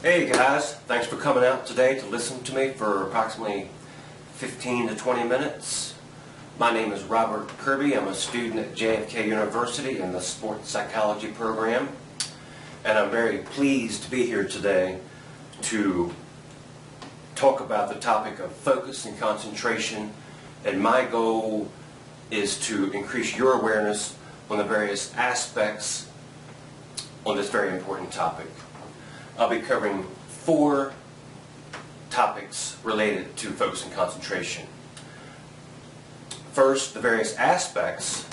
Hey guys, thanks for coming out today to listen to me for approximately 15 to 20 minutes. My name is Robert Kirby. I'm a student at JFK University in the Sports Psychology program, and I'm very pleased to be here today to talk about the topic of focus and concentration, and my goal is to increase your awareness on the various aspects on this very important topic. I'll be covering 4 topics related to focus and concentration. First, the various aspects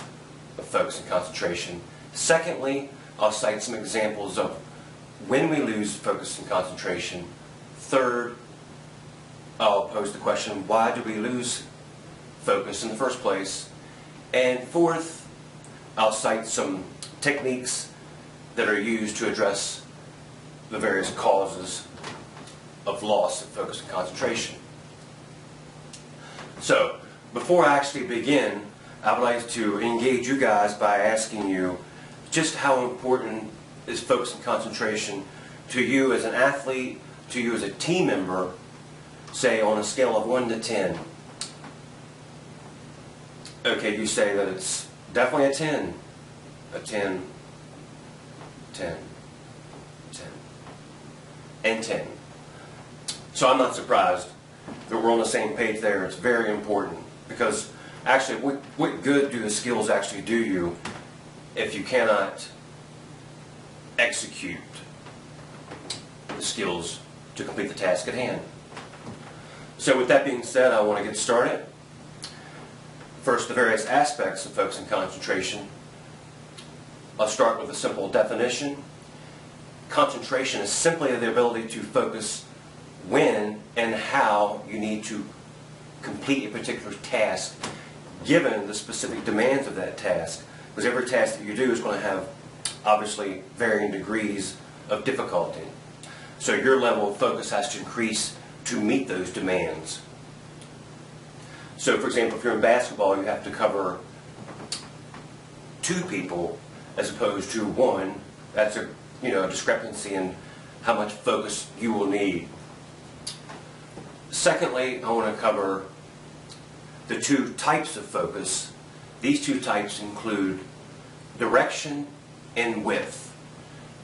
of focus and concentration. Secondly, I'll cite some examples of when we lose focus and concentration. Third, I'll pose the question, why do we lose focus in the first place? And fourth, I'll cite some techniques that are used to address the various causes of loss of focus and concentration. So, before I actually begin, I would like to engage you guys by asking you just how important is focus and concentration to you as an athlete, to you as a team member, say on a scale of 1 to 10. Okay, you say that it's definitely a 10. A 10, 10, 10, and 10. So I'm not surprised that we're on the same page there. It's very important because actually what good do the skills actually do you if you cannot execute the skills to complete the task at hand? So with that being said, I want to get started. First, the various aspects of focus and concentration. I'll start with a simple definition. Concentration is simply the ability to focus when and how you need to complete a particular task given the specific demands of that task. Because every task that you do is going to have obviously varying degrees of difficulty. So your level of focus has to increase to meet those demands. So for example, if you're in basketball, you have to cover 2 people as opposed to 1. That's a discrepancy in how much focus you will need. Secondly, I want to cover the 2 types of focus. These 2 types include direction and width.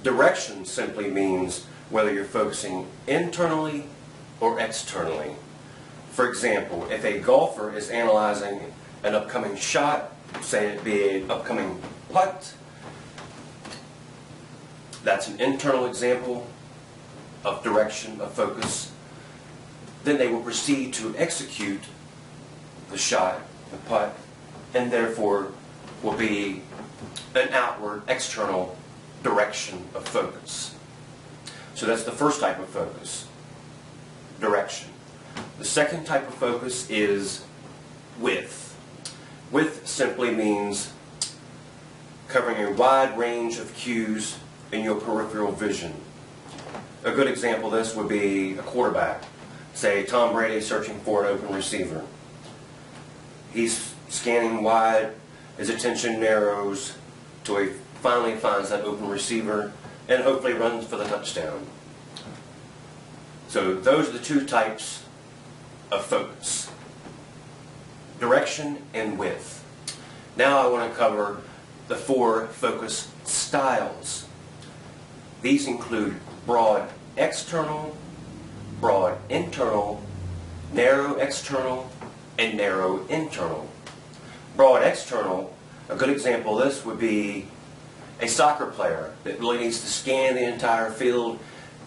Direction simply means whether you're focusing internally or externally. For example, if a golfer is analyzing an upcoming shot, say it be an upcoming putt, that's an internal example of direction of focus. Then they will proceed to execute the shot, the putt, and therefore will be an outward, external direction of focus. So that's the first type of focus, direction. The second type of focus is width. Width simply means covering a wide range of cues in your peripheral vision. A good example of this would be a quarterback. Say Tom Brady searching for an open receiver. He's scanning wide, his attention narrows till he finally finds that open receiver and hopefully runs for the touchdown. So those are the 2 types of focus, direction and width. Now I want to cover the 4 focus styles. These include broad external, broad internal, narrow external, and narrow internal. Broad external, a good example of this would be a soccer player that really needs to scan the entire field,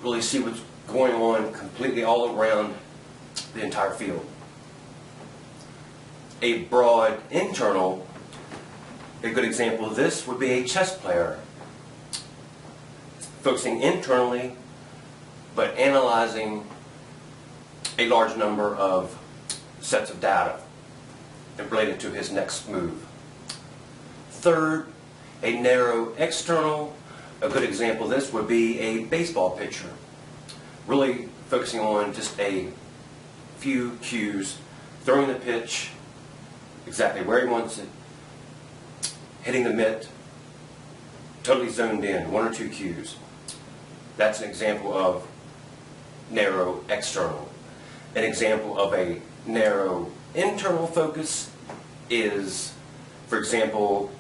really see what's going on completely all around the entire field. A broad internal, a good example of this would be a chess player, focusing internally but analyzing a large number of sets of data related to his next move. Third, a narrow external, a good example of this would be a baseball pitcher, really focusing on just a few cues, throwing the pitch exactly where he wants it, hitting the mitt, totally zoned in, 1 or 2 cues. That's an example of narrow external. An example of a narrow internal focus is, for example,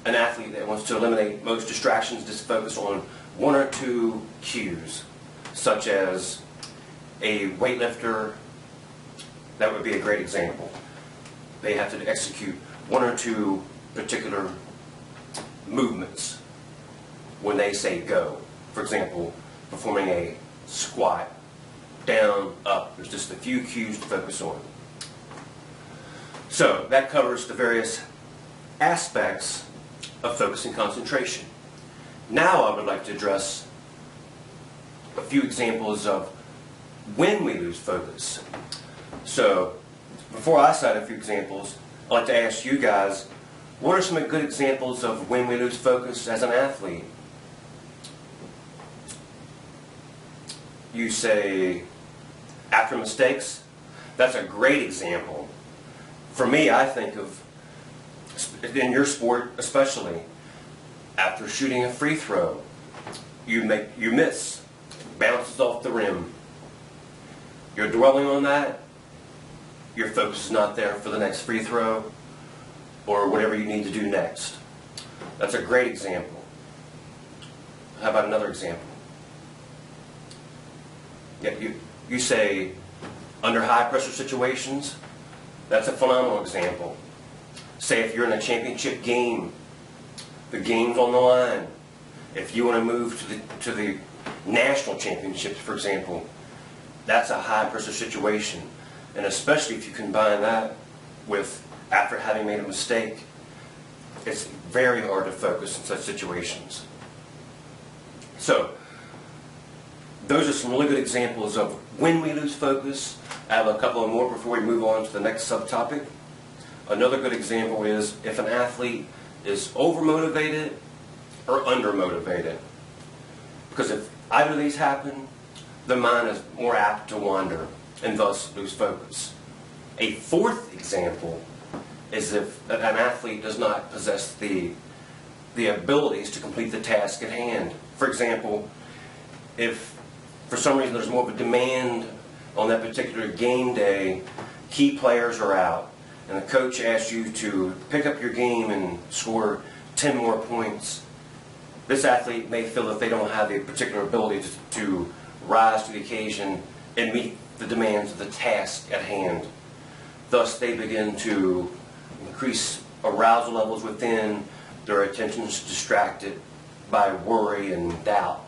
an athlete that wants to eliminate most distractions, just focus on one or two cues, such as a weightlifter. That would be a great example. They have to execute one or two particular movements when they say go. For example, performing a squat, down, up. There's just a few cues to focus on. So that covers the various aspects of focus and concentration. Now I would like to address a few examples of when we lose focus. So before I cite a few examples, I'd like to ask you guys, what are some good examples of when we lose focus as an athlete? You say after mistakes. That's a great example. For me, I think of, in your sport especially, after shooting a free throw, you miss, bounces off the rim. You're dwelling on that. Your focus is not there for the next free throw or whatever you need to do next. That's a great example. How about another example? Yeah, you say under high pressure situations. That's a phenomenal example. Say if you're in a championship game, the game's on the line. If you want to move to the national championships, for example, that's a high pressure situation. And especially if you combine that with after having made a mistake, it's very hard to focus in such situations. So, those are some really good examples of when we lose focus. I have a couple of more before we move on to the next subtopic. Another good example is if an athlete is overmotivated or undermotivated. Because if either of these happen, the mind is more apt to wander and thus lose focus. A fourth example is if an athlete does not possess the abilities to complete the task at hand. For example, if for some reason there's more of a demand on that particular game day, key players are out, and the coach asks you to pick up your game and score 10 more points, this athlete may feel that they don't have the particular ability to rise to the occasion and meet the demands of the task at hand. Thus, they begin to increase arousal levels within, their attention is distracted by worry and doubt.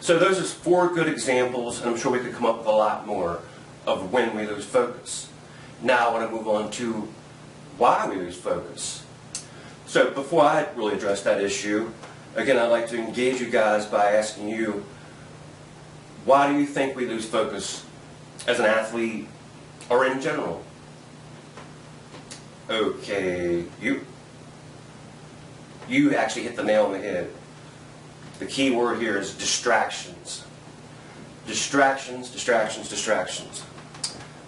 So those are 4 good examples, and I'm sure we could come up with a lot more of when we lose focus. Now I want to move on to why we lose focus. So before I really address that issue, again, I'd like to engage you guys by asking you, why do you think we lose focus as an athlete or in general? Okay, you actually hit the nail on the head. The key word here is distractions. Distractions, distractions, distractions.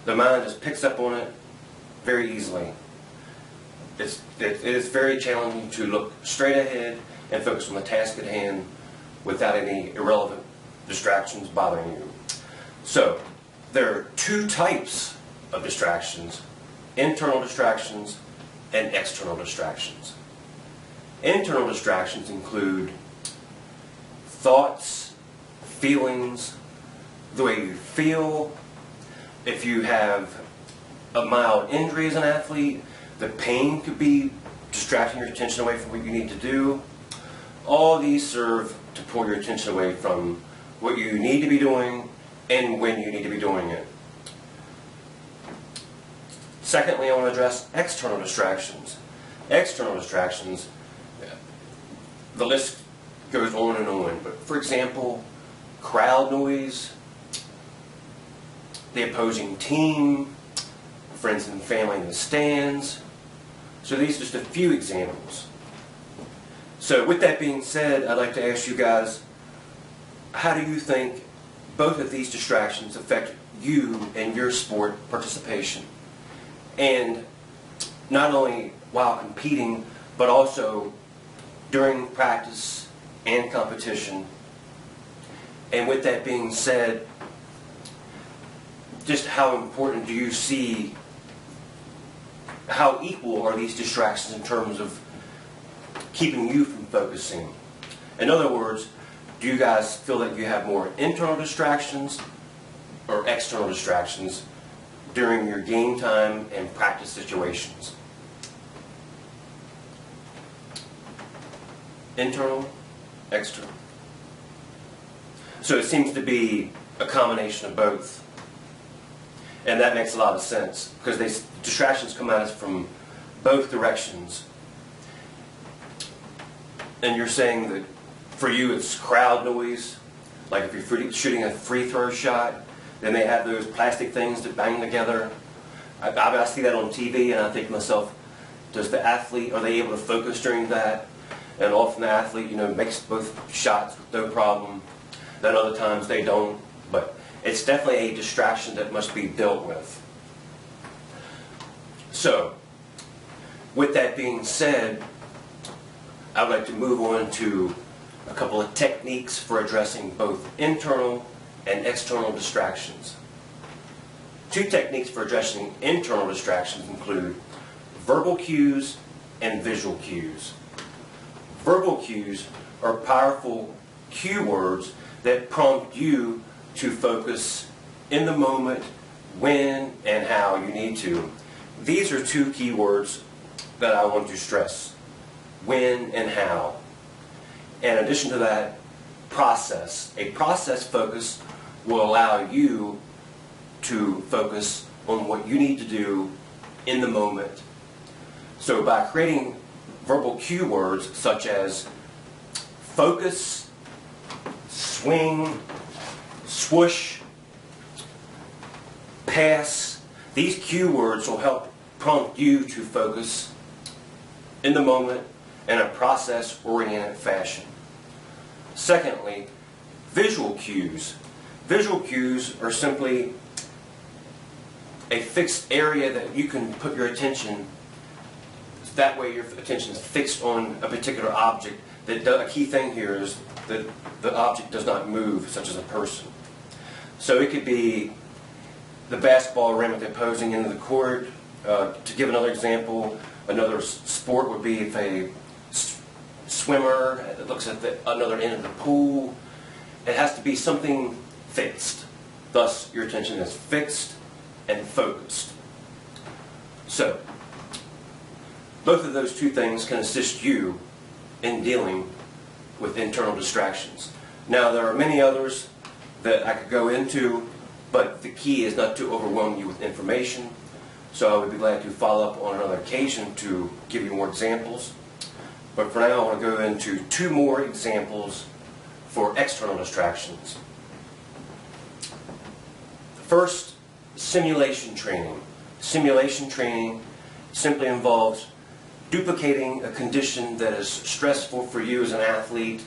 The mind just picks up on it very easily. It is very challenging to look straight ahead and focus on the task at hand without any irrelevant distractions bothering you. So, there are 2 types of distractions: internal distractions and external distractions. Internal distractions include thoughts, feelings, the way you feel. If you have a mild injury as an athlete, the pain could be distracting your attention away from what you need to do. All these serve to pull your attention away from what you need to be doing and when you need to be doing it. Secondly, I want to address external distractions. External distractions, the list goes on and on, but for example, crowd noise, the opposing team, friends and family in the stands. So these are just a few examples. So with that being said, I'd like to ask you guys, how do you think both of these distractions affect you and your sport participation? And not only while competing, but also during practice and competition. And with that being said, just how important do you see, how equal are these distractions in terms of keeping you from focusing? In other words, do you guys feel that you have more internal distractions or external distractions during your game time and practice situations? Internal, external. So it seems to be a combination of both. And that makes a lot of sense because distractions come at us from both directions. And you're saying that for you it's crowd noise, like if you're shooting a free throw shot, then they have those plastic things that bang together. I see that on TV and I think to myself, does the athlete, are they able to focus during that? And often the athlete, makes both shots with no problem. Then other times they don't. But it's definitely a distraction that must be dealt with. So, with that being said, I would like to move on to a couple of techniques for addressing both internal and external distractions. 2 techniques for addressing internal distractions include verbal cues and visual cues. Verbal cues are powerful cue words that prompt you to focus in the moment, when and how you need to. These are 2 key words that I want to stress: when and how. In addition to that, process. A process focus will allow you to focus on what you need to do in the moment. So by creating verbal cue words such as focus, swing, swoosh, pass, these cue words will help prompt you to focus in the moment in a process-oriented fashion. Secondly, visual cues. Visual cues are simply a fixed area that you can put your attention. That way your attention is fixed on a particular object. A key thing here is that the object does not move, such as a person. So it could be the basketball rim if they're posing into the court. To give another example, another sport would be if a swimmer looks at the another end of the pool. It has to be something fixed. Thus, your attention is fixed and focused. So, both of those 2 things can assist you in dealing with internal distractions. Now, there are many others that I could go into, but the key is not to overwhelm you with information. So I would be glad to follow up on another occasion to give you more examples. But for now, I want to go into 2 more examples for external distractions. First, simulation training. Simulation training simply involves duplicating a condition that is stressful for you as an athlete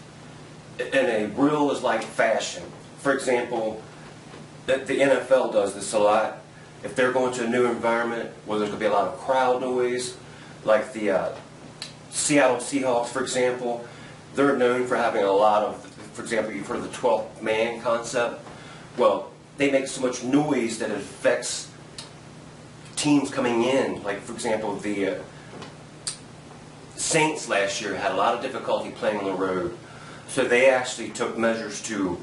in a real-like fashion. For example, the NFL does this a lot. If they're going to a new environment where there's going to be a lot of crowd noise, like the Seattle Seahawks, for example, they're known for having a lot of, for example, you've heard of the 12th man concept. Well, they make so much noise that it affects teams coming in. Like, for example, the Saints last year had a lot of difficulty playing on the road. So they actually took measures to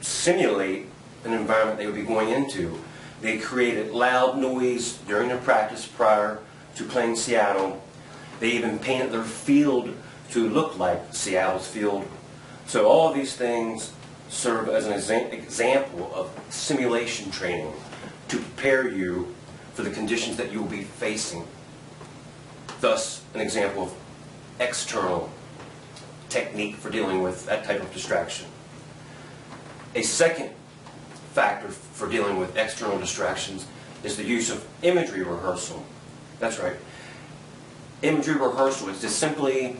simulate an environment they would be going into. They created loud noise during their practice prior to playing Seattle. They even painted their field to look like Seattle's field. So all of these things serve as an example of simulation training to prepare you for the conditions that you will be facing. Thus, an example of external technique for dealing with that type of distraction. A second factor for dealing with external distractions is the use of imagery rehearsal. That's right. Imagery rehearsal is just simply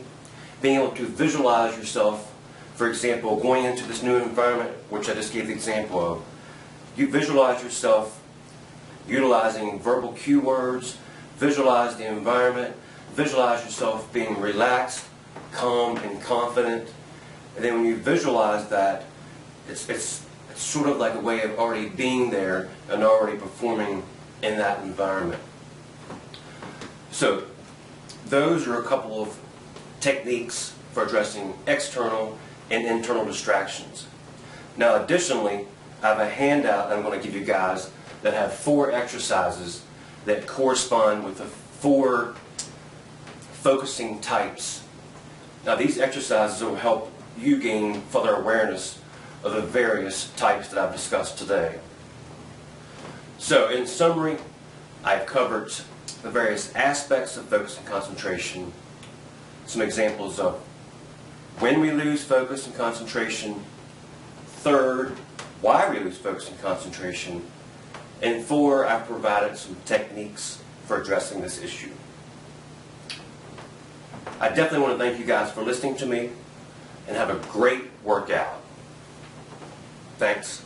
being able to visualize yourself, for example, going into this new environment, which I just gave the example of. You visualize yourself utilizing verbal cue words, visualize the environment, visualize yourself being relaxed, calm, and confident. And then when you visualize that, it's It's sort of like a way of already being there and already performing in that environment. So those are a couple of techniques for addressing external and internal distractions. Now additionally, I have a handout that I'm going to give you guys that have 4 exercises that correspond with the 4 focusing types. Now these exercises will help you gain further awareness of the various types that I've discussed today. So in summary, I've covered the various aspects of focus and concentration, some examples of when we lose focus and concentration, 3rd, why we lose focus and concentration, and 4, I've provided some techniques for addressing this issue. I definitely want to thank you guys for listening to me, and have a great workout. Thanks.